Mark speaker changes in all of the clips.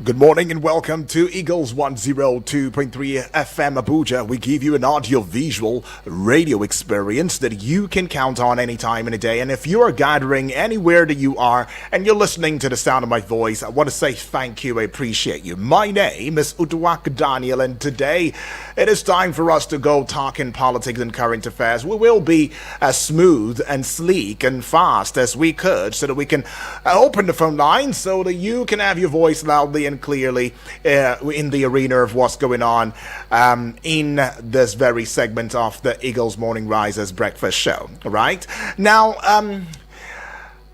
Speaker 1: Good morning and welcome to Eagles 102.3 FM Abuja. We give you an audio-visual radio experience that you can count on any time in a day. And if you are gathering anywhere that you are and you're listening to the sound of my voice, I want to say thank you. I appreciate you. My name is Utuwak Daniel, and today it is time for us to go talking politics and current affairs. We will be as smooth and sleek and fast as we could so that we can open the phone lines so that you can have your voice loudly and clearly in the arena of what's going on in this very segment of the Eagles Morning Risers Breakfast Show. Right now,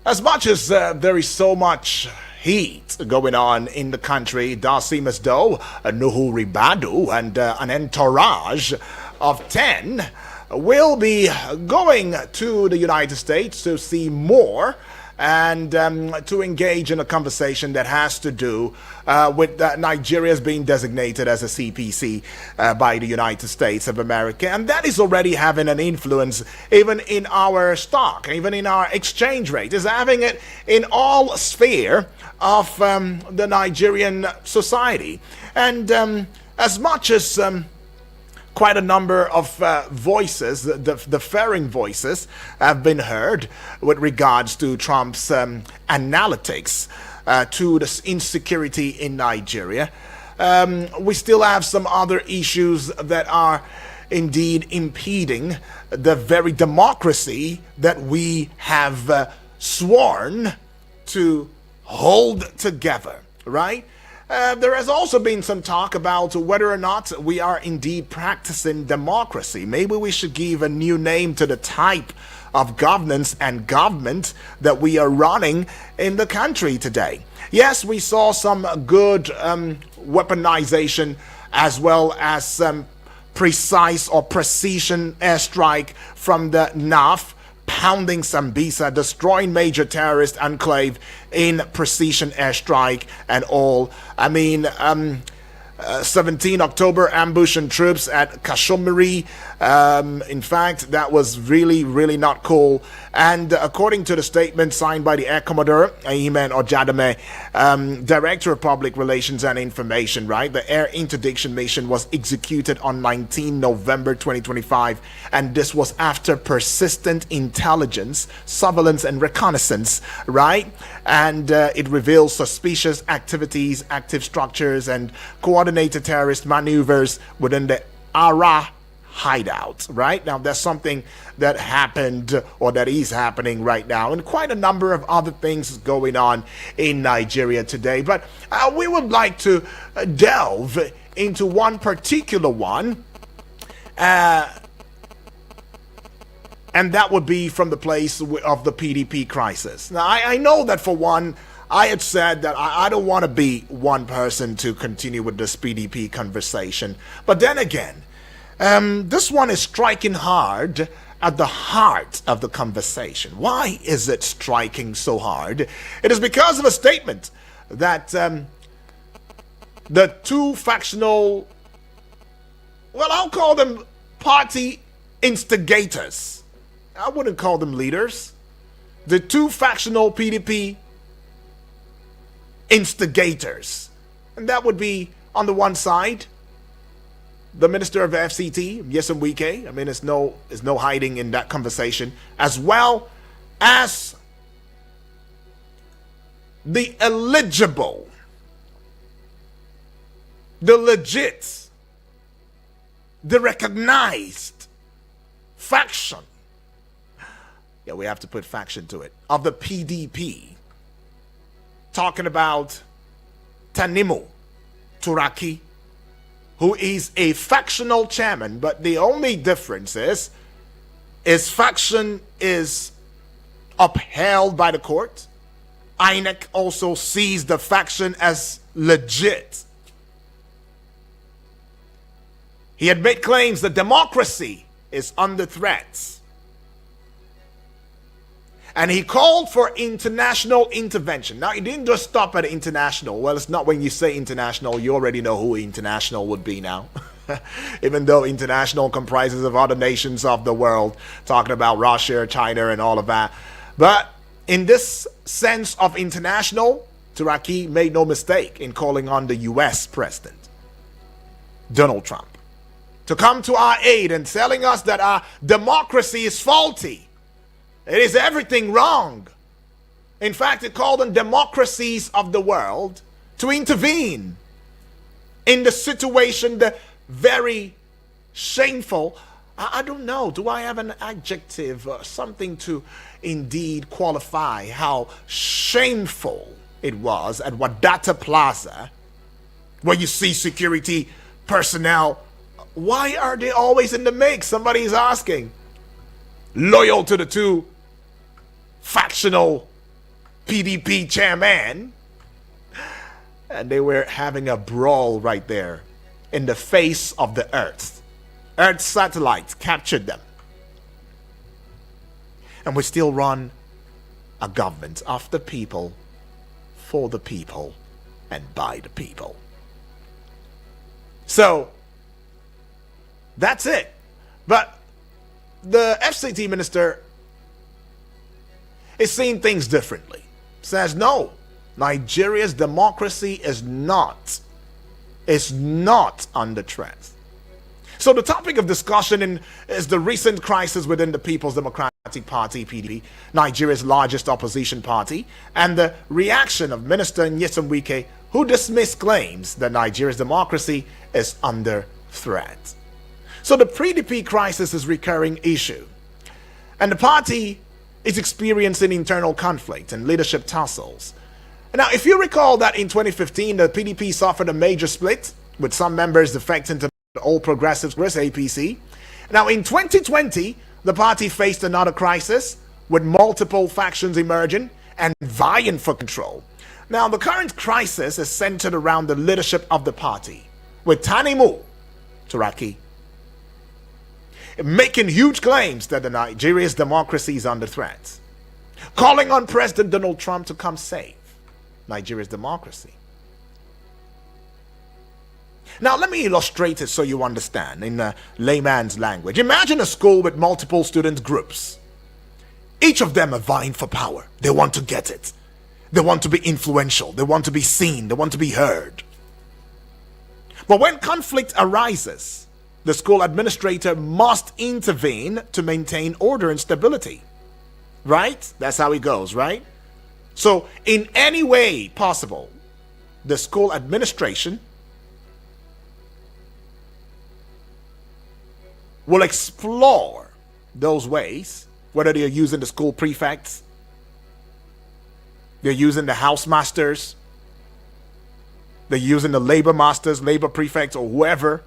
Speaker 1: as much as there is so much heat going on in the country, it does seem as though Nuhu Ribadu and an entourage of 10 will be going to the United States to see more and to engage in a conversation that has to do with Nigeria's being designated as a CPC by the United States of America. And that is already having an influence even in our stock, even in our exchange rate. It's having it in all sphere of the Nigerian society. And as much as quite a number of voices, the differing voices, have been heard with regards to Trump's analytics to the insecurity in Nigeria. We still have some other issues that are indeed impeding the very democracy that we have sworn to hold together, right? There has also been some talk about whether or not we are indeed practicing democracy. Maybe we should give a new name to the type of governance and government that we are running in the country today. Yes, we saw some good weaponization as well as some precise or precision airstrike from the NAF, pounding Sambisa, destroying major terrorist enclave in precision airstrike and all. I mean, 17 October ambush and troops at Kashomiri. In fact, that was really, really not cool. And according to the statement signed by the Air Commodore, Ayman Ojadame, Director of Public Relations and Information, right? The air interdiction mission was executed on 19 November 2025. And this was after persistent intelligence, surveillance, and reconnaissance, right? And it reveals suspicious activities, active structures, and coordinated terrorist maneuvers within the ARA hideout. Right now, there's something that happened or that is happening right now, and quite a number of other things going on in Nigeria today. But we would like to delve into one particular one, and that would be from the place of the PDP crisis. Now, I know that for one, I had said that I don't want to be one person to continue with this PDP conversation. But then again, this one is striking hard at the heart of the conversation. Why is it striking so hard? It is because of a statement that the two factional, well, I'll call them party instigators. I wouldn't call them leaders. The two factional PDP instigators. And that would be, on the one side, the Minister of FCT, Wike. I mean, there's no hiding in that conversation. As well as the eligible, the legit, the recognized faction. Yeah, we have to put faction to it. Of the PDP. Talking about Tanimu Turaki, who is a factional chairman, but the only difference is his faction is upheld by the court. INEC also sees the faction as legit. He had made claims that democracy is under threat. And he called for international intervention. Now, he didn't just stop at international. Well, it's not when you say international, you already know who international would be now. Even though international comprises of other nations of the world, talking about Russia, China, and all of that. But in this sense of international, Turaki made no mistake in calling on the US President, Donald Trump, to come to our aid and telling us that our democracy is faulty. It is everything wrong. In fact, it called on democracies of the world to intervene in the situation, the very shameful, I don't know, do I have an adjective or something to indeed qualify how shameful it was at Wadata Plaza, where you see security personnel. Why are they always in the mix? Somebody's asking. Loyal to the two factional PDP chairman, and they were having a brawl right there in the face of the earth. Earth satellites captured them, and we still run a government of the people, for the people, and by the people. So that's it. But the FCT minister is seeing things differently. Says no, Nigeria's democracy is not under threat. So the topic of discussion is the recent crisis within the People's Democratic Party, PDP, Nigeria's largest opposition party, and the reaction of Minister Wike, who dismissed claims that Nigeria's democracy is under threat. So the PDP crisis is a recurring issue, and the party is experiencing internal conflict and leadership tussles. Now, if you recall that in 2015, the PDP suffered a major split, with some members defecting to the All Progressives APC. Now, in 2020, the party faced another crisis, with multiple factions emerging and vying for control. Now, the current crisis is centered around the leadership of the party, with Tanimu Turaki making huge claims that the Nigeria's democracy is under threat, calling on President Donald Trump to come save Nigeria's democracy. Now, let me illustrate it so you understand in a layman's language. Imagine a school with multiple student groups. Each of them are vying for power. They want to get it. They want to be influential. They want to be seen. They want to be heard. But when conflict arises, the school administrator must intervene to maintain order and stability. Right? That's how it goes, right? So, in any way possible, the school administration will explore those ways, whether they're using the school prefects, they're using the housemasters, they're using the labor masters, labor prefects, or whoever,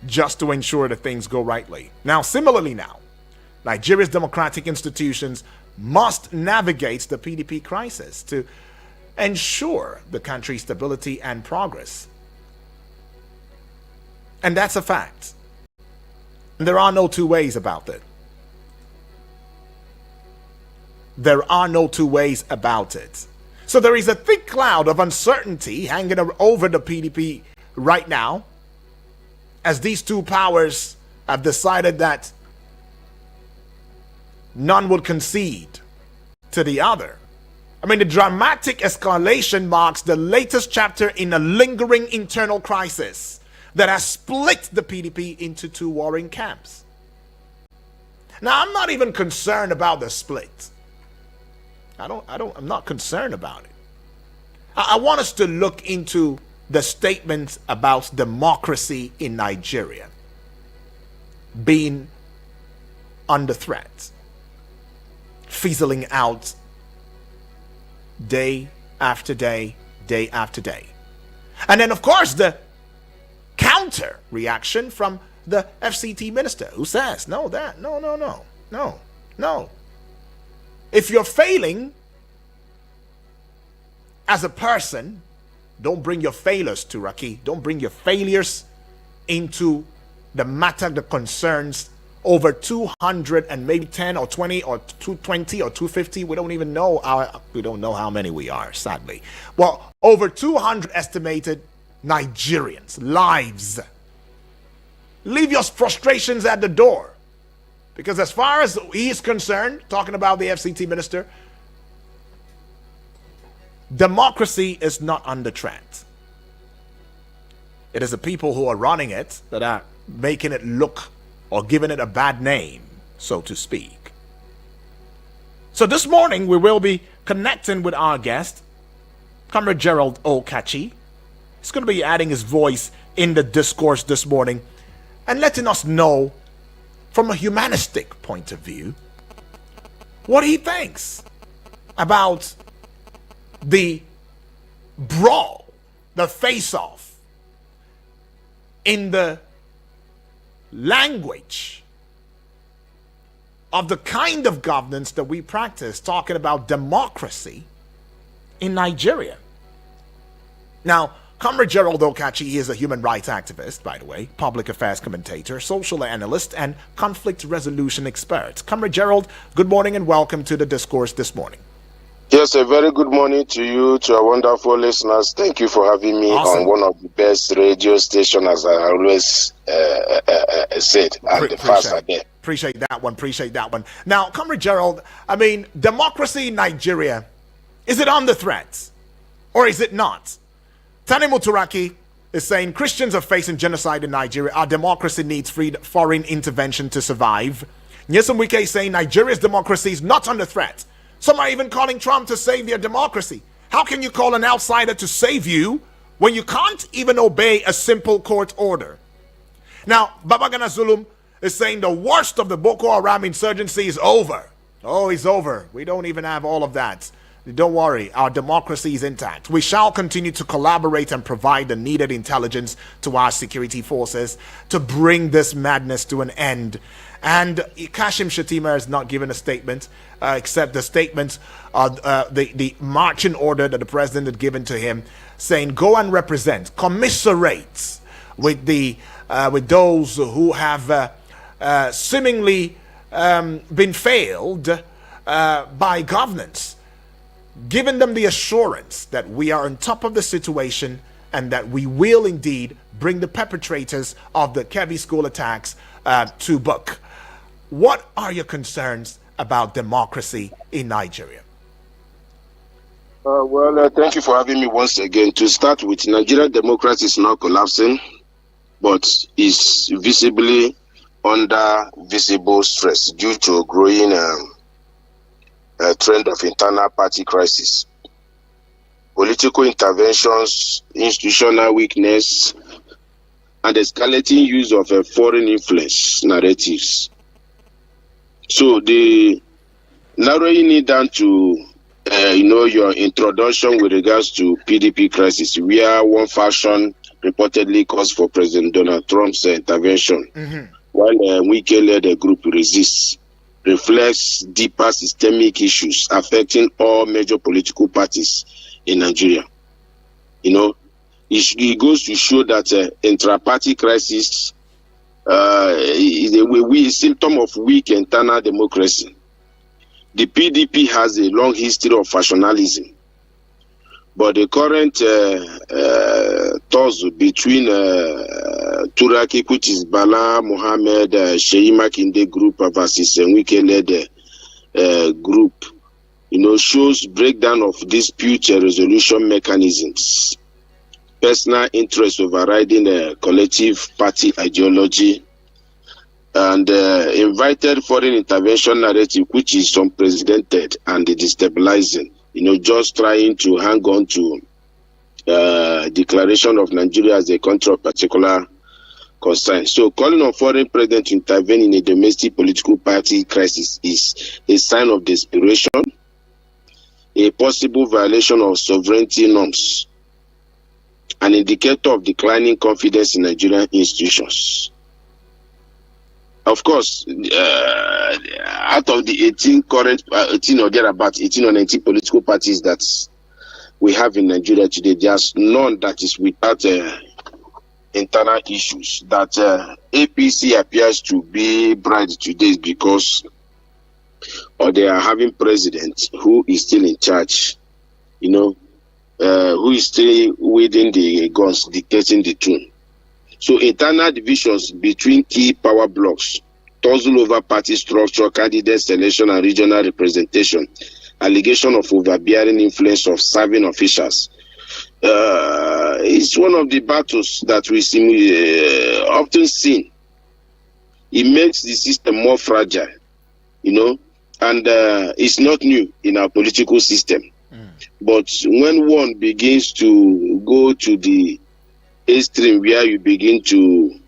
Speaker 1: just to ensure that things go rightly. Now, similarly now, Nigeria's democratic institutions must navigate the PDP crisis to ensure the country's stability and progress. And that's a fact. And there are no two ways about it. There are no two ways about it. So there is a thick cloud of uncertainty hanging over the PDP right now, as these two powers have decided that none will concede to the other. I mean, the dramatic escalation marks the latest chapter in a lingering internal crisis that has split the PDP into two warring camps. Now, I'm not even concerned about the split. I'm not concerned about it. I want us to look into the statement about democracy in Nigeria being under threat, fizzling out day after day, day after day. And then, of course, the counter reaction from the FCT minister, who says, no. If you're failing as a person, don't bring your failures to Raki. Don't bring your failures into the matter that concerns over 200 and maybe 10 or 20 or 220 or 250. We don't even know. We don't know how many we are, sadly. Well, over 200 estimated Nigerians' lives Leave your frustrations at the door. Because as far as he's concerned, talking about the FCT minister, democracy is not under threat. It is the people who are running it that are making it look or giving it a bad name, so to speak. So this morning we will be connecting with our guest, Comrade Gerald Okachi. He's going to be adding his voice in the discourse this morning and letting us know from a humanistic point of view what he thinks about the brawl, the face-off in the language of the kind of governance that we practice, talking about democracy in Nigeria. Now, Comrade Gerald Okachi is a human rights activist, by the way, public affairs commentator, social analyst, and conflict resolution expert. Comrade Gerald, good morning and welcome to the discourse this morning.
Speaker 2: Yes, a very good morning to you, to our wonderful listeners. Thank you for having me on one of the best radio stations, as I always said, and the first are there.
Speaker 1: Appreciate that one. Now, Comrade Gerald, I mean, democracy in Nigeria, is it under threat or is it not? Tani Muturaki is saying Christians are facing genocide in Nigeria. Our democracy needs foreign intervention to survive. Nyesom Wike is saying Nigeria's democracy is not under threat. Some are even calling Trump to save their democracy. How can you call an outsider to save you when you can't even obey a simple court order? Now, Babagana Zulum is saying the worst of the Boko Haram insurgency is over. Oh, it's over. We don't even have all of that. Don't worry, our democracy is intact. We shall continue to collaborate and provide the needed intelligence to our security forces to bring this madness to an end. And Kashim Shettima has not given a statement, except the statement, the marching order that the president had given to him, saying, go and represent, commiserate with those who have seemingly been failed by governance, giving them the assurance that we are on top of the situation and that we will indeed bring the perpetrators of the Kebbi school attacks to book. What are your concerns about democracy in Nigeria?
Speaker 2: Thank you for having me once again. To start with, Nigerian democracy is not collapsing, but is visibly under visible stress due to a growing trend of internal party crisis, political interventions, institutional weakness, and escalating use of foreign influence narratives. So the narrowing it down to your introduction with regards to PDP crisis, where one faction reportedly calls for President Donald Trump's intervention, while Wike-led a group resists, reflects deeper systemic issues affecting all major political parties in Nigeria. It goes to show that intra-party crisis is a symptom of weak internal democracy. The PDP has a long history of factionalism, but the current tussle between Turaki, which is Bala Mohammed, Sheyi Makinde group versus Wike-led group, shows breakdown of dispute resolution mechanisms, personal interest overriding collective party ideology, and invited foreign intervention narrative, which is unprecedented and destabilizing. Just trying to hang on to declaration of Nigeria as a country of particular concern. So calling on foreign president to intervene in a domestic political party crisis is a sign of desperation, a possible violation of sovereignty norms, an indicator of declining confidence in Nigerian institutions. Of course, out of the 18 or thereabout, 18 or 19 political parties that we have in Nigeria today, there's none that is without internal issues. That APC appears to be bright today because they are having president who is still in charge, who is still wielding the guns, dictating the tune. So internal divisions between key power blocks, tussle over party structure, candidate selection, and regional representation, allegation of overbearing influence of serving officials. It's one of the battles that we see, often seen. It makes the system more fragile, and it's not new in our political system. But when one begins to go to the extreme where you begin to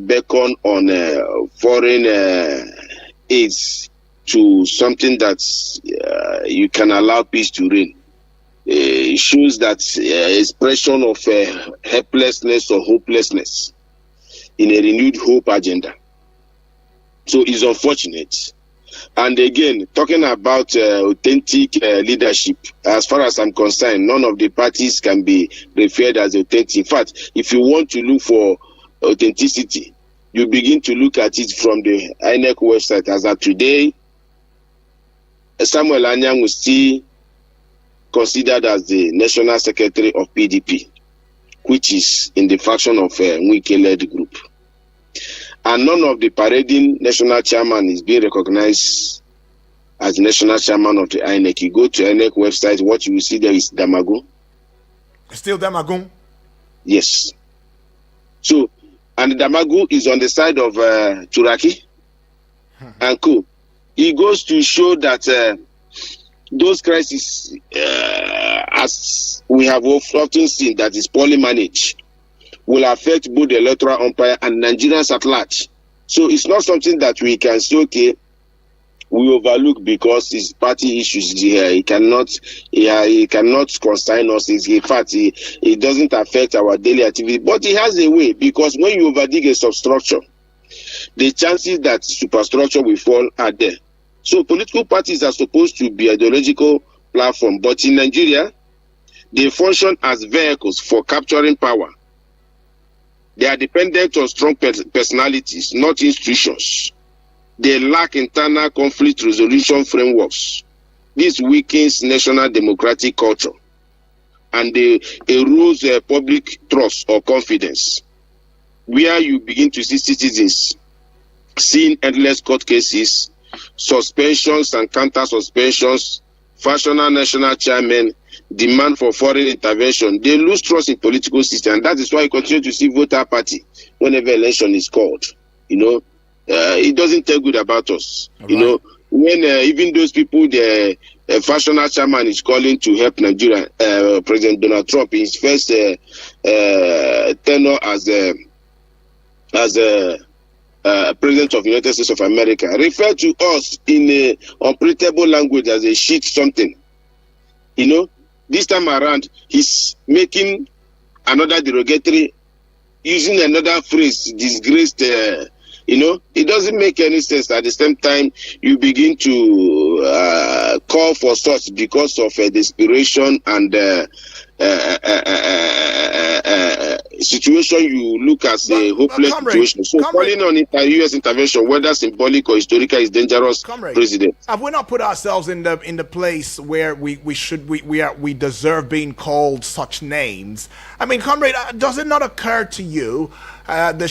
Speaker 2: beckon on foreign aids to something that you can allow peace to reign, it shows that expression of helplessness or hopelessness in a renewed hope agenda. So it's unfortunate. And again, talking about authentic leadership, as far as I'm concerned, none of the parties can be referred as authentic. In fact, if you want to look for authenticity, you begin to look at it from the INEC website. As of today, Samuel Anyang was still considered as the National Secretary of PDP, which is in the faction of Wike-led group. And none of the parading national chairman is being recognized as national chairman of the INEC. You go to INEC website, what you will see there is Damagun.
Speaker 1: Still Damagun?
Speaker 2: Yes. So, and Damagun is on the side of Turaki and Co. It goes to show that those crises, as we have often seen, that is poorly managed, will affect both the electoral umpire and Nigerians at large. So it's not something that we can say, okay, we overlook because it's party issues here. It cannot concern us. In fact, it doesn't affect our daily activity. But it has a way, because when you overdig a substructure, the chances that superstructure will fall are there. So political parties are supposed to be ideological platform, but in Nigeria, they function as vehicles for capturing power. They are dependent on strong personalities, not institutions. They lack internal conflict resolution frameworks. This weakens national democratic culture and they erodes public trust or confidence, where you begin to see citizens seeing endless court cases, suspensions and counter-suspensions, factional national chairmen, demand for foreign intervention. They lose trust in political system, and that is why you continue to see voter party whenever election is called. It doesn't tell good about us. Right. When even those people, the factional chairman is calling to help Nigeria, President Donald Trump in his first tenure as President of the United States of America, refer to us in a unprintable language as a shit something. This time around, he's making another derogatory, using another phrase, disgraced. It doesn't make any sense. At the same time, you begin to call for such because of desperation and situation you look as a hopeless situation. So calling on U.S. intervention, whether symbolic or historical, is dangerous. President,
Speaker 1: have we not put ourselves in the place where we deserve being called such names? I mean, comrade, does it not occur to you the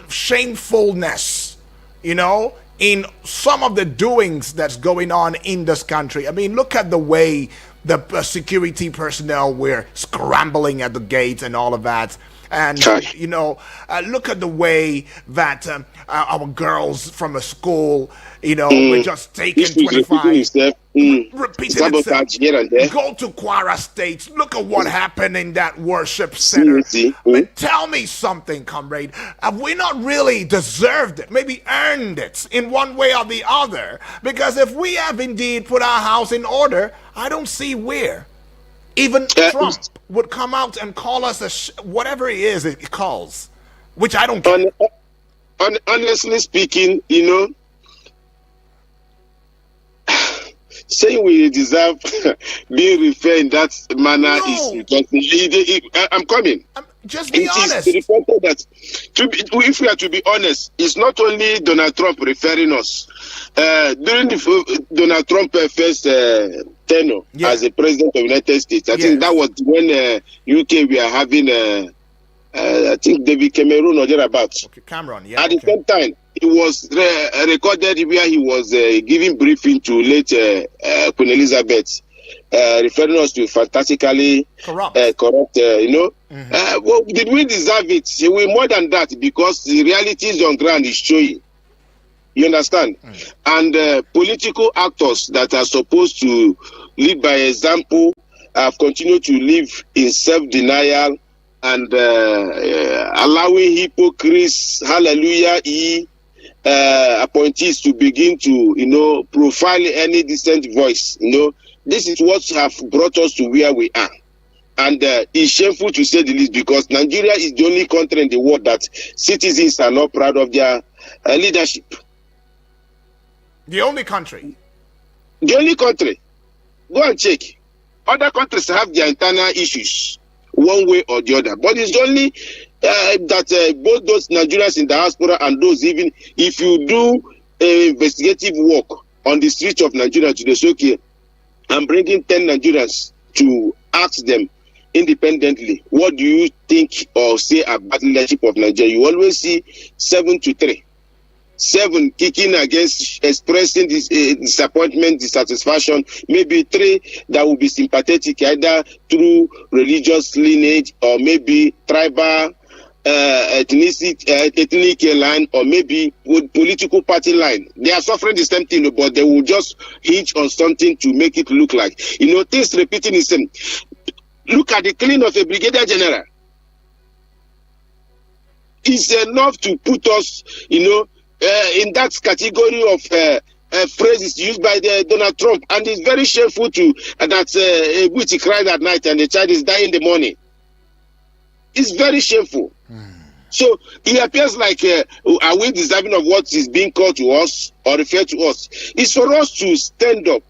Speaker 1: shamefulness, in some of the doings that's going on in this country? I mean, look at the way the security personnel were scrambling at the gates and all of that. And, look at the way that our girls from a school, were just taken 25, repeating itself. Go to Kwara State. Look at what happened in that worship center. But tell me something, comrade. Have we not really deserved it? Maybe earned it in one way or the other? Because if we have indeed put our house in order, I don't see where even Trump would come out and call us whatever it is it calls, which I don't care.
Speaker 2: Honestly speaking, saying we deserve being referred in that manner is I'm coming.
Speaker 1: Just be honest.
Speaker 2: It is important that if we are to be honest, it's not only Donald Trump referring us. During the Donald Trump first tenure as a president of the United States, I think that was when UK we are having I think David Cameron or thereabouts.
Speaker 1: Okay, Cameron, yeah.
Speaker 2: At the same time, it was recorded where he was giving briefing to late Queen Elizabeth, referring us to fantastically corrupt. Well, did we deserve it? We more than that, because the realities on ground is showing. You understand? And political actors that are supposed to lead by example have continued to live in self-denial and allowing hypocrites, appointees to begin to, profile any decent voice. This is what have brought us to where we are. And it's shameful to say the least, because Nigeria is the only country in the world that citizens are not proud of their leadership.
Speaker 1: The only country?
Speaker 2: The only country. Go and check. Other countries have their internal issues, one way or the other. But it's only that both those Nigerians in diaspora and those, even if you do investigative work on the streets of Nigeria today, so okay, I'm bringing 10 Nigerians to ask them independently, what do you think or say about leadership of Nigeria? You always see 7-3. 7 kicking against, expressing this disappointment, dissatisfaction. Maybe 3 that will be sympathetic either through religious lineage or maybe tribal ethnic line, or maybe with political party line. They are suffering the same thing, but they will just hinge on something to make it look like, things repeating the same. Look at the killing of a brigadier general. It's enough to put us, in that category of phrases used by Donald Trump, and it's very shameful that a witch cried at night and the child is dying in the morning. It's very shameful. So it appears like, are we deserving of what is being called to us or referred to us? It's for us to stand up,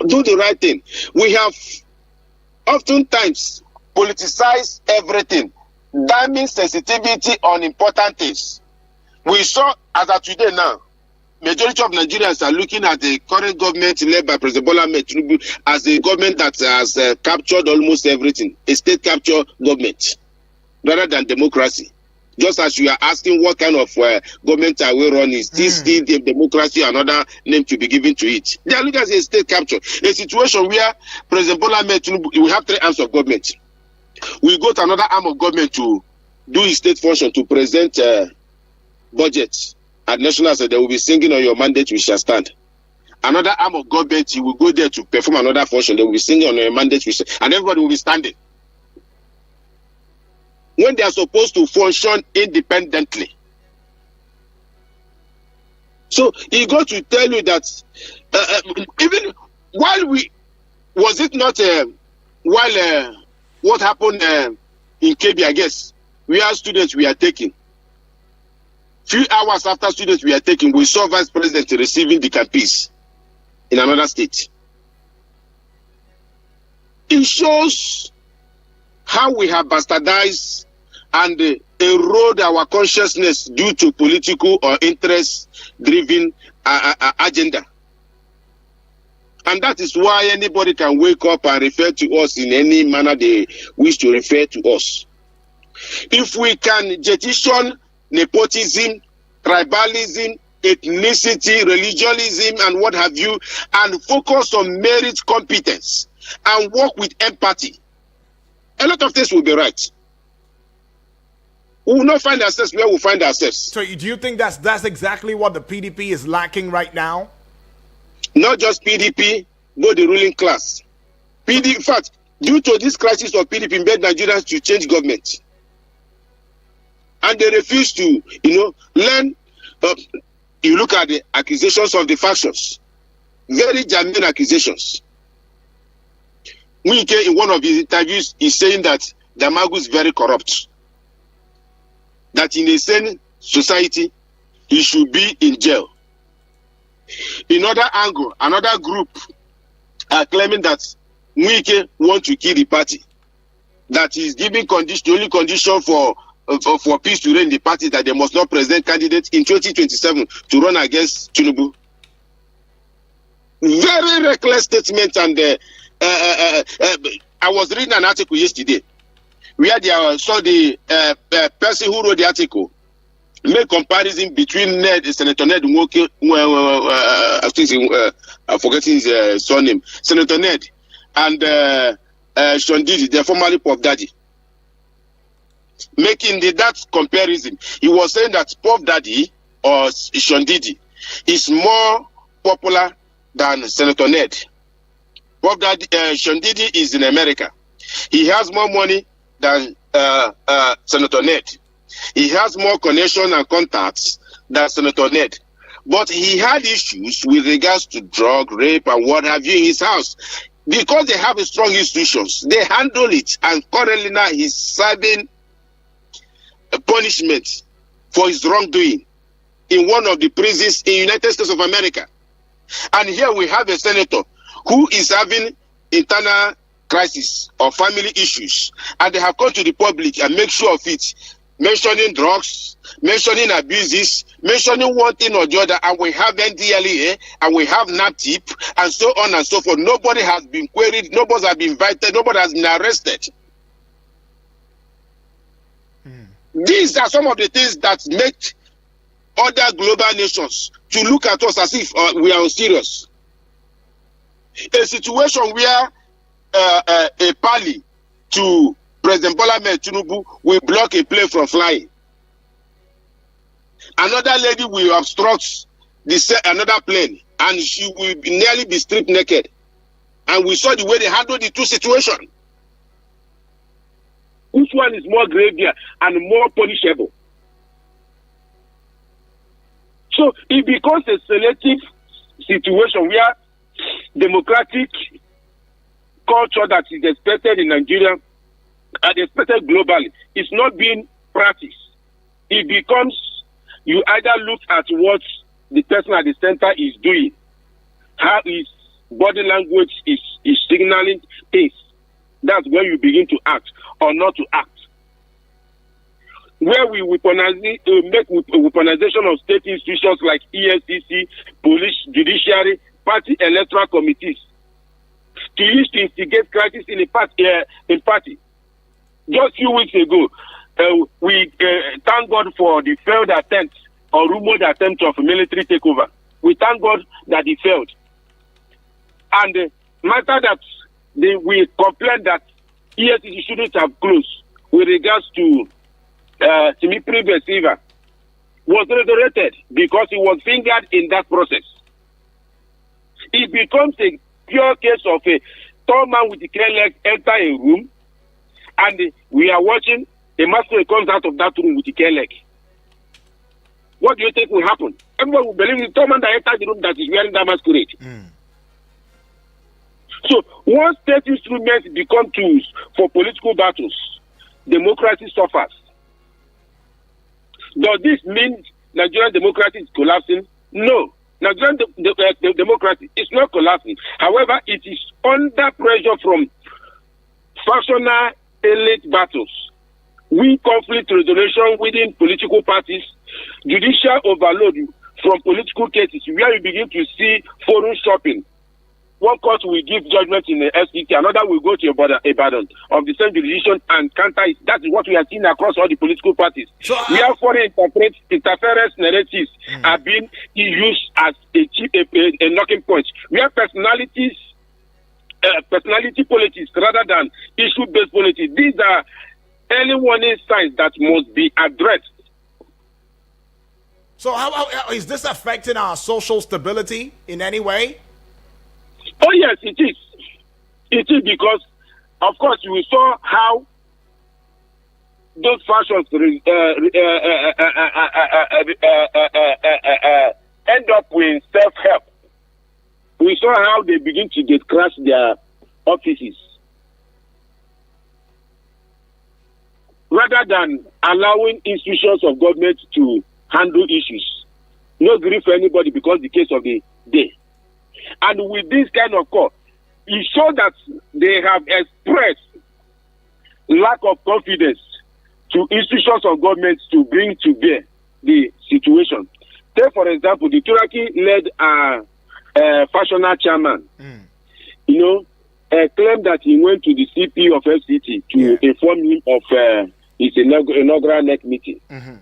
Speaker 2: do the right thing. We have oftentimes politicized everything, damning sensitivity on important things. We saw, as of today now, majority of Nigerians are looking at the current government led by President Bola Ahmed Tinubu as a government that has captured almost everything, a state capture government, rather than democracy. Just as you are asking what kind of government are we running, is this still the democracy, another name to be given to it? They are looking at a state capture, a situation where President Bola Ahmed Tinubu, we have 3 arms of government. We go to another arm of government to do his state function, to present budget at national, so they will be singing on your mandate we shall stand. Another arm of government, you will go there to perform another function, they will be singing on your mandate we shall, and everybody will be standing, when they are supposed to function independently. So he got to tell you that even while was it not what happened in KB, I guess, we are students we are taking. Few hours after students we are taking, we saw Vice President receiving the campees in another state. It shows how we have bastardized and erode our consciousness due to political or interest-driven agenda. And that is why anybody can wake up and refer to us in any manner they wish to refer to us. If we can jettison nepotism, tribalism, ethnicity, religionism, and what have you, and focus on merit, competence, and work with empathy, a lot of things will be right. We will not find ourselves where we find ourselves.
Speaker 1: So do you think that's exactly what the PDP is lacking right now?
Speaker 2: Not just PDP, but the ruling class. In fact, due to this crisis of PDP, made Nigerians to change government. And they refuse to, learn. You look at the accusations of the factions. Very germane accusations. Wike, in one of his interviews, is saying that Damagu is very corrupt. That in a sane society, he should be in jail. In other angle, another group are claiming that Wike want to kill the party. That is giving the only condition for peace to reign in the party, that they must not present candidates in 2027 to run against Tinubu. Very reckless statement. And I was reading an article yesterday where they saw the person who wrote the article make comparison between Senator Ned Nwoke, I'm forgetting his surname, Senator Ned, and Sean Diddy, the formerly Puff Daddy. Making that comparison, he was saying that Puff Daddy or Sean Diddy is more popular than Senator Ned. Puff Daddy, Sean Diddy is in America. He has more money than Senator Ned. He has more connection and contacts than Senator Ned. But he had issues with regards to drug, rape, and what have you in his house. Because they have strong institutions, they handle it. And currently now he's serving a punishment for his wrongdoing in one of the prisons in the United States of America. And here we have a senator who is having internal crisis or family issues, and they have come to the public and make sure of it, mentioning drugs, mentioning abuses, mentioning one thing or the other, and we have NDLEA and we have NAPTIP and so on and so forth. Nobody has been queried, nobody has been invited, nobody has been arrested. These are some of the things that make other global nations to look at us as if we are serious. A situation where a parley to President Bola Ahmed Tinubu will block a plane from flying. Another lady will obstruct another plane, and she will nearly be stripped naked. And we saw the way they handled the two situations. Which one is more gravier and more punishable? So it becomes a selective situation where democratic culture that is expected in Nigeria and expected globally is not being practiced. It becomes, you either look at what the person at the center is doing, how his body language is signaling things. That's when you begin to act or not to act. Where we make weaponization of state institutions like EFCC, police, judiciary, party electoral committees, to use to instigate crisis in a party. Just a few weeks ago, we thank God for the failed attempt or rumored attempt of a military takeover. We thank God that it failed. And the matter that we complained that EFCC shouldn't have closed with regards to Timothy Besiever was reiterated because he was fingered in that process. It becomes a pure case of a tall man with a clear leg enter a room, and we are watching a masquerade comes out of that room with a clear leg. What do you think will happen? Everyone will believe the tall man that entered the room that is wearing that masquerade. So once state instruments become tools for political battles, democracy suffers. Does this mean Nigerian democracy is collapsing? No. Nigerian democracy is not collapsing. However, it is under pressure from factional elite battles, weak conflict resolution within political parties, judicial overload from political cases, where you begin to see foreign shopping. One court will give judgment in the SPT, another will go to Ibadan of the same jurisdiction and counter it. That is what we are seeing across all the political parties. So, where foreign interference narratives are being used as a knocking point, where personality politics rather than issue-based politics. These are early warning signs that must be addressed.
Speaker 1: So how is this affecting our social stability in any way?
Speaker 2: Oh yes, it is. It is because, of course, we saw how those factions end up with self-help. We saw how they begin to get crash their offices rather than allowing institutions of government to handle issues. No grief for anybody because the case of the day. And with this kind of call, it shows that they have expressed lack of confidence to institutions of government to bring to bear the situation. Take, for example, the Turkey-led factional chairman. You know, claimed that he went to the CP of FCT to inform him of his inaugural NEC meeting.
Speaker 1: Mm-hmm.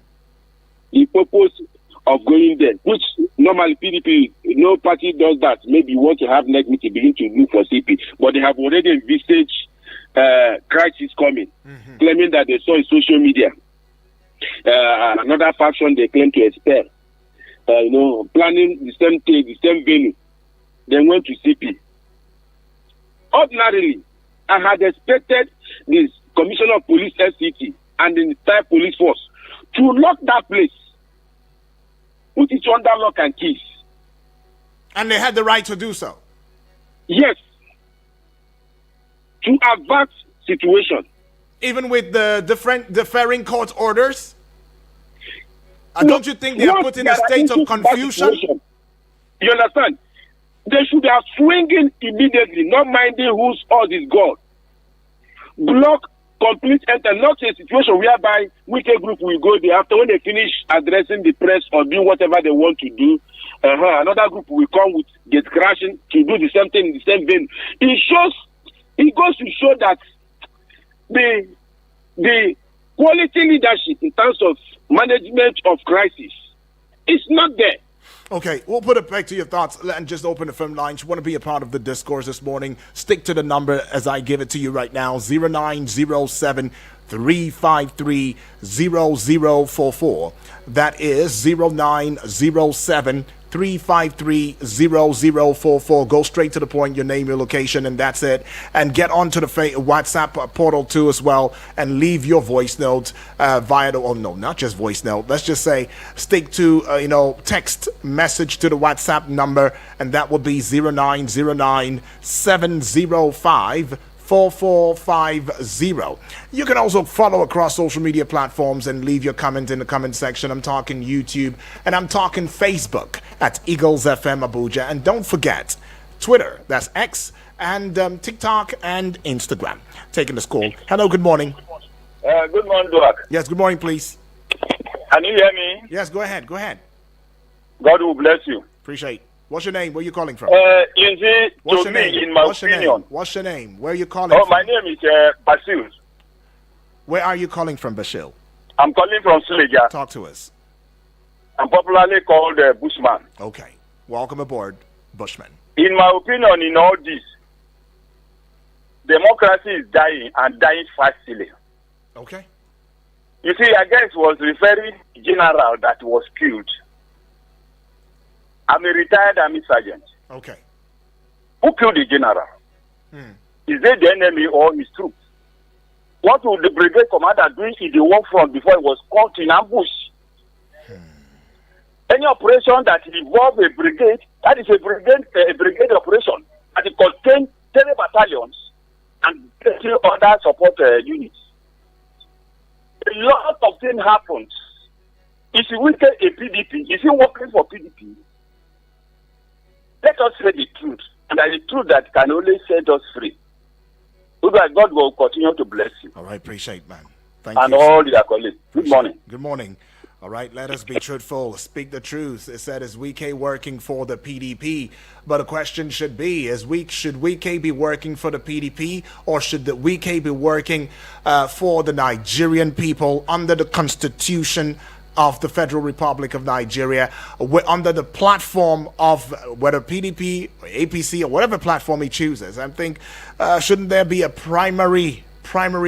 Speaker 2: The purpose of going there, which normally PDP, no party does that. Maybe you want to have NEC meeting, begin to look for CP, but they have already envisaged crisis coming, claiming that they saw in social media. Another faction they claim to expel, planning the same thing, the same venue. They went to CP. Ordinarily, I had expected the Commissioner of Police FCT and the entire police force to lock that place, put it under lock and keys.
Speaker 1: And they had the right to do so.
Speaker 2: Yes. To avert situation.
Speaker 1: Even with the differing court orders? Don't you think they are put in a state of confusion?
Speaker 2: You understand? They should have swinging immediately, not minding whose odds is God. Block complete enter, not a situation whereby Wike group will go there after when they finish addressing the press or doing whatever they want to do. Another group will come with get crashing to do the same thing in the same vein. It goes to show that the quality leadership in terms of management of crisis is not there.
Speaker 1: Okay, we'll put it back to your thoughts and just open the phone lines. You want to be a part of the discourse this morning, stick to the number as I give it to you right now, 0907 353 0044. That is 0907 353 0044. Go straight to the point, your name, your location, and that's it. And get onto the WhatsApp portal too as well, and leave your voice note via the, not just voice note. Let's just say stick to, text message to the WhatsApp number, and that would be 0909 705 4450. You can also follow across social media platforms and leave your comment in the comment section. I'm talking YouTube and I'm talking Facebook at Eagles FM Abuja. And don't forget Twitter, that's X, and TikTok and Instagram. Taking this call. Hello, good morning.
Speaker 3: Good morning, Duak.
Speaker 1: Yes, good morning, please.
Speaker 3: Can you hear me?
Speaker 1: Yes, go ahead.
Speaker 3: God will bless you.
Speaker 1: Appreciate. What's your name? Where are you calling from?
Speaker 3: You see, to me, in my opinion.
Speaker 1: What's your name? Where are you calling from?
Speaker 3: Oh, my name is Basil.
Speaker 1: Where are you calling from, Bashil?
Speaker 3: I'm calling from Suleja.
Speaker 1: Talk to us.
Speaker 3: I'm popularly called Bushman.
Speaker 1: Okay. Welcome aboard, Bushman.
Speaker 3: In my opinion, in all this, democracy is dying and dying fastly.
Speaker 1: Okay.
Speaker 3: You see, I guess it was the very general that was killed. I'm a retired army sergeant.
Speaker 1: Okay.
Speaker 3: Who killed the general? Is it the enemy or his troops? What would the brigade commander do in the war front before he was caught in ambush? Any operation that involves a brigade, that is a brigade operation, that it contains 10 battalions and 30 other support units. A lot of things happens. If you look at a PDP, is he working for PDP? Let us say the truth, and that is the truth that can only set us free. So that God will continue to bless you.
Speaker 1: All right, appreciate, man. Thank you.
Speaker 3: And all your colleagues. Good morning.
Speaker 1: Good morning. All right, let us be truthful. Speak the truth. It said, is Wike working for the PDP? But the question should be, should Wike be working for the PDP, or should the Wike be working for the Nigerian people under the Constitution of the Federal Republic of Nigeria, under the platform of whether PDP or APC or whatever platform he chooses? I think shouldn't there be a primary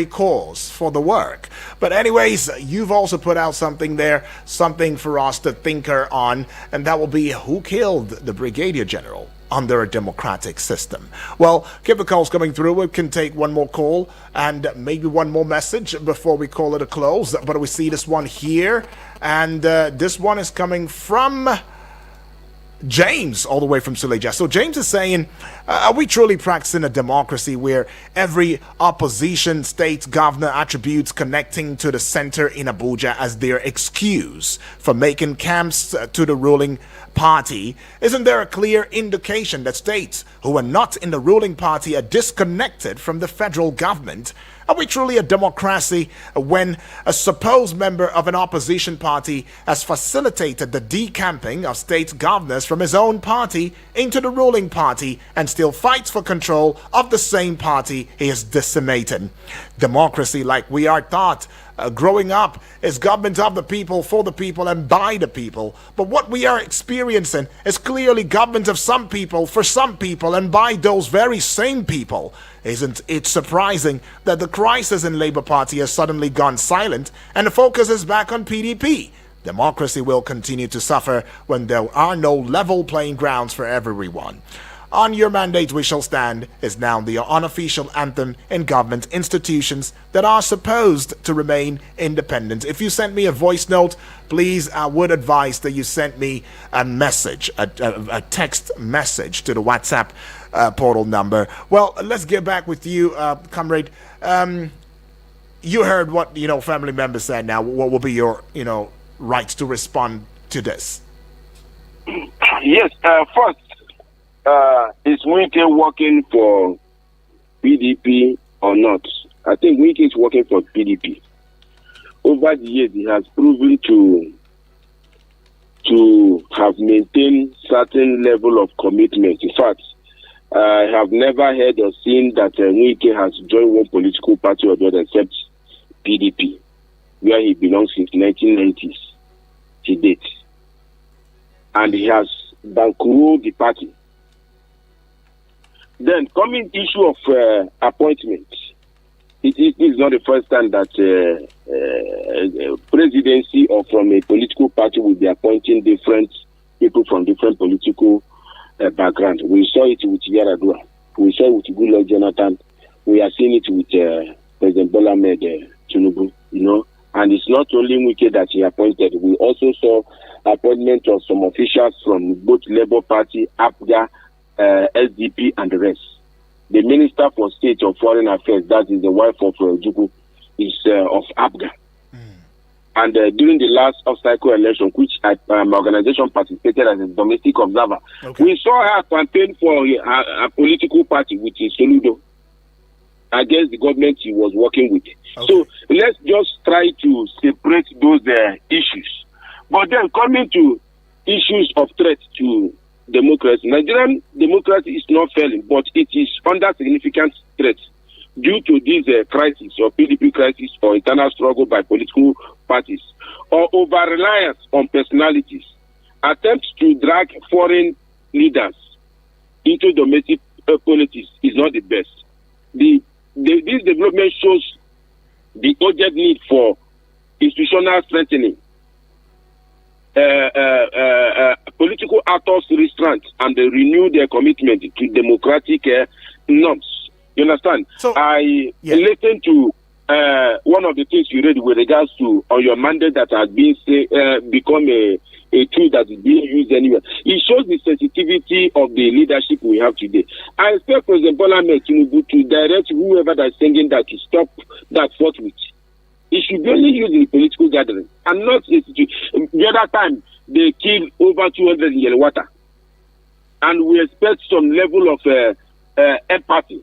Speaker 1: cause for the work? But anyways, you've also put out something there, something for us to thinker on, and that will be who killed the Brigadier General under a democratic system. Well, keep the calls coming through. We can take one more call and maybe one more message before we call it a close. But we see this one here, and this one is coming from James, all the way from Suleja. So James is saying, are we truly practicing a democracy where every opposition state governor attributes connecting to the center in Abuja as their excuse for making camps to the ruling party? Isn't there a clear indication that states who are not in the ruling party are disconnected from the federal government? Are we truly a democracy when a supposed member of an opposition party has facilitated the decamping of state governors from his own party into the ruling party and still fights for control of the same party he is decimating? Democracy, like we are taught growing up, is government of the people, for the people, and by the people. But what we are experiencing is clearly government of some people, for some people, and by those very same people. Isn't it surprising that the crisis in Labour Party has suddenly gone silent and the focus is back on PDP? Democracy will continue to suffer when there are no level playing grounds for everyone. On Your Mandate We Shall Stand is now the unofficial anthem in government institutions that are supposed to remain independent. If you sent me a voice note, please, I would advise that you sent me a message, a text message to the WhatsApp portal number. Well, let's get back with you, comrade. You heard what, family members said. Now, what will be your, rights to respond to this?
Speaker 2: Yes, first, is Wike working for PDP or not? I think Wike is working for PDP. Over the years, he has proven to have maintained certain level of commitment. In fact, I have never heard or seen that Wike has joined one political party or the other except PDP, where he belongs since 1990s to date. And he has bankrolled the party. Then, coming issue of appointment, it is not the first time that presidency or from a political party will be appointing different people from different political backgrounds. We saw it with Yaradua. We saw it with Goodluck Jonathan. We are seeing it with President Bola Ahmed Tinubu, And it's not only Wike that he appointed. We also saw appointment of some officials from both Labour Party, APGA, SDP and the rest. The Minister for State of Foreign Affairs, that is the wife of Juku, is of APGA. And during the last off-cycle election, which my organization participated as a domestic observer, we saw her campaign for a political party, which is Soludo, against the government he was working with. So let's just try to separate those issues. But then coming to issues of threat to democracy, Nigerian democracy is not failing, but it is under significant threat due to this crisis or PDP crisis or internal struggle by political parties or over-reliance on personalities. Attempts to drag foreign leaders into domestic politics is not the best. This development shows the urgent need for institutional strengthening, political actors restraint, and they renew their commitment to democratic norms. You understand? So, I listened to one of the things you read with regards to on your mandate that has been become a tool that is being used anywhere. It shows the sensitivity of the leadership we have today. I expect President Bola Ahmed Tinubu to direct whoever that is singing that to stop that forthwith. It should be only used in political gathering and not the other time they killed over 200 in Yelwata. And we expect some level of empathy.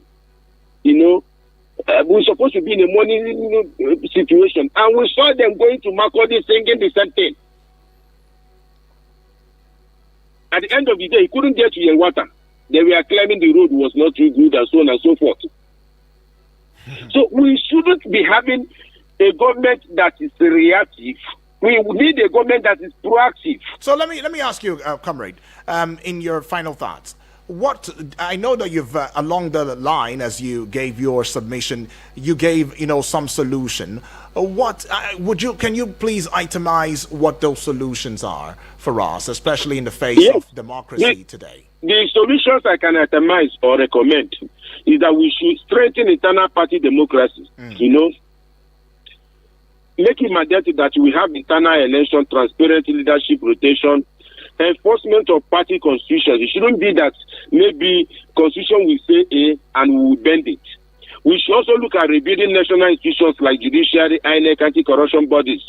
Speaker 2: We're supposed to be in a money situation, and we saw them going to Makurdi singing the same thing. At the end of the day, he couldn't get to Yelwata. They were claiming the road was not too good and so on and so forth. So we shouldn't be having a government that is reactive. We need a government that is proactive.
Speaker 1: So let me ask you, comrade, in your final thoughts. What I know that you've along the line as you gave your submission, you gave some solution. What can you please itemize what those solutions are for us, especially in the face of democracy today?
Speaker 2: The solutions I can itemize or recommend is that we should strengthen internal party democracy. Make it mandatory that we have internal election, transparent leadership rotation, enforcement of party constitutions. It shouldn't be that maybe constitution will say A and we will bend it. We should also look at rebuilding national institutions like judiciary, INEC, anti-corruption bodies.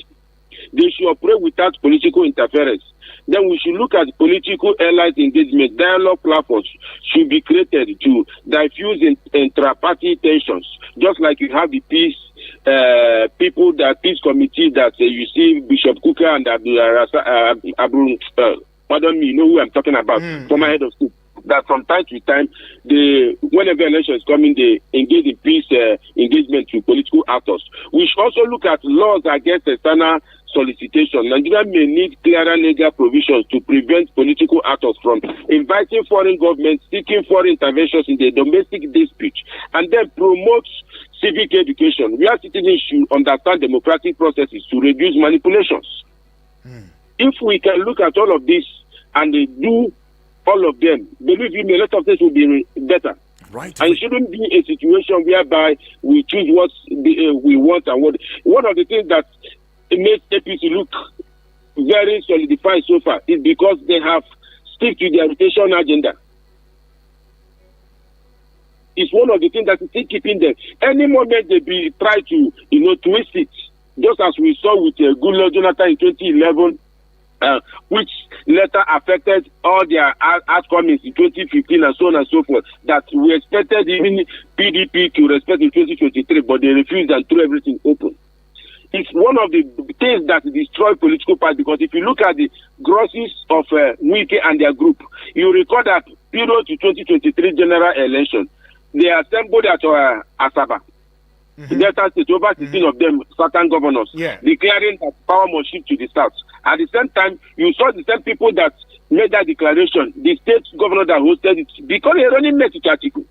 Speaker 2: They should operate without political interference. Then we should look at political allies engagement. Dialogue platforms should be created to diffuse intra-party tensions, just like you have the peace peace committee that you see Bishop Kuka and pardon me, you know who I'm talking about, former head of state. That from time to time, whenever election is coming, they engage in peace engagement with political actors. We should also look at laws against external solicitation. Nigeria may need clearer legal provisions to prevent political actors from inviting foreign governments, seeking foreign interventions in the domestic dispute, and then promote civic education, where citizens should understand democratic processes to reduce manipulations. If we can look at all of this and do all of them, believe me, a lot of things will be better.
Speaker 1: Right.
Speaker 2: And it shouldn't be a situation whereby we choose what we want and what. One of the things that makes APC look very solidified so far is because they have stick to their rotation agenda. It's one of the things that is still keeping them. Any moment they try to, twist it, just as we saw with Goodluck Jonathan in 2011. Which later affected all their outcomes in 2015 and so on and so forth, that we expected even PDP to respect in 2023, but they refused and threw everything open. It's one of the things that destroy political parties, because if you look at the grosses of Wike and their group, you recall that period to 2023 general election, they assembled at Asaba. Delta State, over 16 of them, certain governors, declaring that power must shift to the south. At the same time, you saw the same people that made that declaration, the state governor that hosted it, because they only met it article.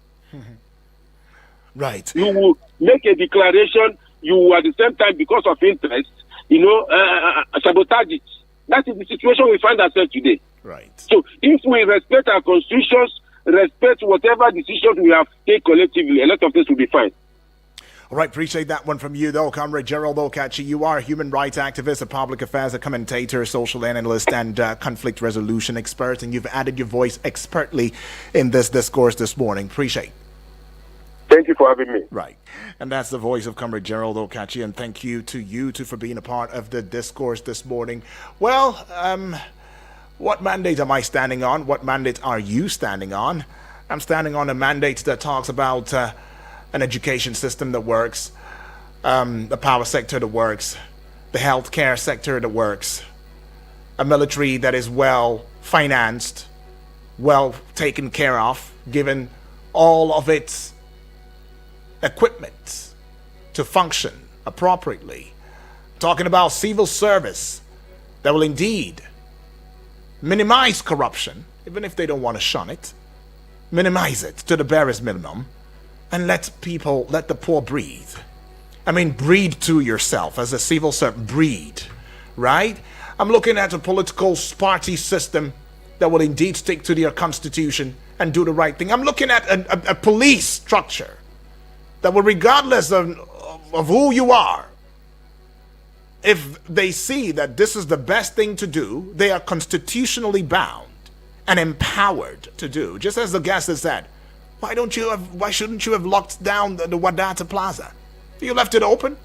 Speaker 1: Right.
Speaker 2: You will make a declaration, you will at the same time, because of interest, sabotage it. That is the situation we find ourselves today.
Speaker 1: Right.
Speaker 2: So if we respect our constitutions, respect whatever decisions we have taken collectively, a lot of things will be fine.
Speaker 1: All right, appreciate that one from you, though, Comrade Gerald Okachi. You are a human rights activist, a public affairs, a commentator, social analyst, and conflict resolution expert, and you've added your voice expertly in this discourse this morning. Appreciate.
Speaker 2: Thank you for having me.
Speaker 1: Right, and that's the voice of Comrade Gerald Okachi, and thank you to you too for being a part of the discourse this morning. Well, what mandate am I standing on? What mandate are you standing on? I'm standing on a mandate that talks about an education system that works, the power sector that works, the healthcare sector that works, a military that is well financed, well taken care of, given all of its equipment to function appropriately. Talking about civil service that will indeed minimize corruption, even if they don't want to shun it, minimize it to the barest minimum, and let the poor breathe. I mean, breathe to yourself as a civil servant. Breathe, right? I'm looking at a political party system that will indeed stick to their constitution and do the right thing. I'm looking at a police structure that will, regardless of who you are, if they see that this is the best thing to do, they are constitutionally bound and empowered to do. Just as the guest has said, why shouldn't you have locked down the Wadata Plaza? You left it open?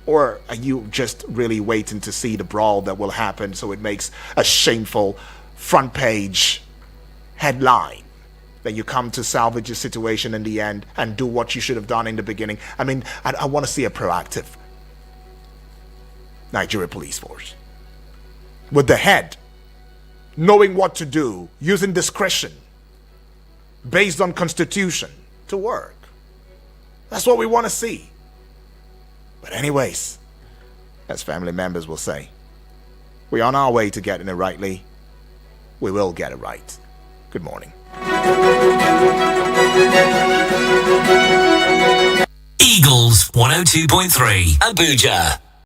Speaker 1: Or are you just really waiting to see the brawl that will happen so it makes a shameful front page headline? Then you come to salvage the situation in the end and do what you should have done in the beginning. I mean, I want to see a proactive Nigeria police force with the head knowing what to do, using discretion based on constitution to work. That's what we want to see. But anyways, as family members will say, we're on our way to getting it rightly. We will get it right. Good morning.
Speaker 4: Eagles 102.3 Abuja.